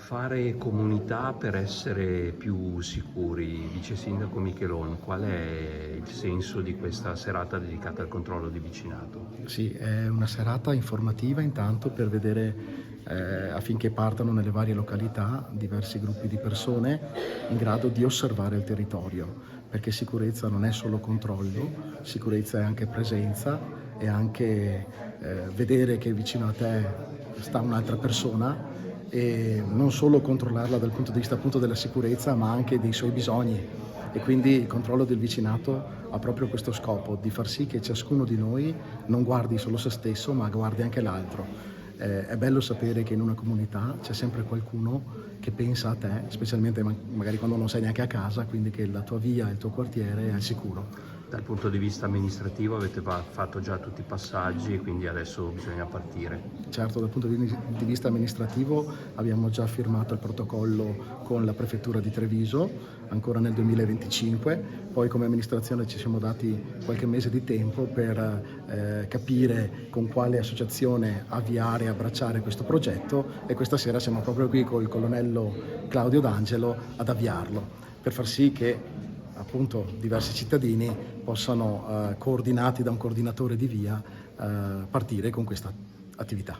Fare comunità per essere più sicuri, vice sindaco Michelon, qual è il senso di questa serata dedicata al controllo di vicinato? Sì, è una serata informativa intanto per vedere affinché partano nelle varie località diversi gruppi di persone in grado di osservare il territorio, perché sicurezza non è solo controllo, sicurezza è anche presenza, è anche vedere che vicino a te sta un'altra persona e non solo controllarla dal punto di vista appunto della sicurezza, ma anche dei suoi bisogni. E quindi il controllo del vicinato ha proprio questo scopo, di far sì che ciascuno di noi non guardi solo se stesso, ma guardi anche l'altro. È bello sapere che in una comunità c'è sempre qualcuno che pensa a te, specialmente magari quando non sei neanche a casa, quindi che la tua via, il tuo quartiere è al sicuro. Dal punto di vista amministrativo avete fatto già tutti i passaggi e quindi adesso bisogna partire. Certo, dal punto di vista amministrativo abbiamo già firmato il protocollo con la prefettura di Treviso, ancora nel 2025, poi come amministrazione ci siamo dati qualche mese di tempo per capire con quale associazione avviare e abbracciare questo progetto e questa sera siamo proprio qui col colonnello Claudio D'Angelo ad avviarlo, per far sì che appunto diversi cittadini possano, coordinati da un coordinatore di via, partire con questa attività.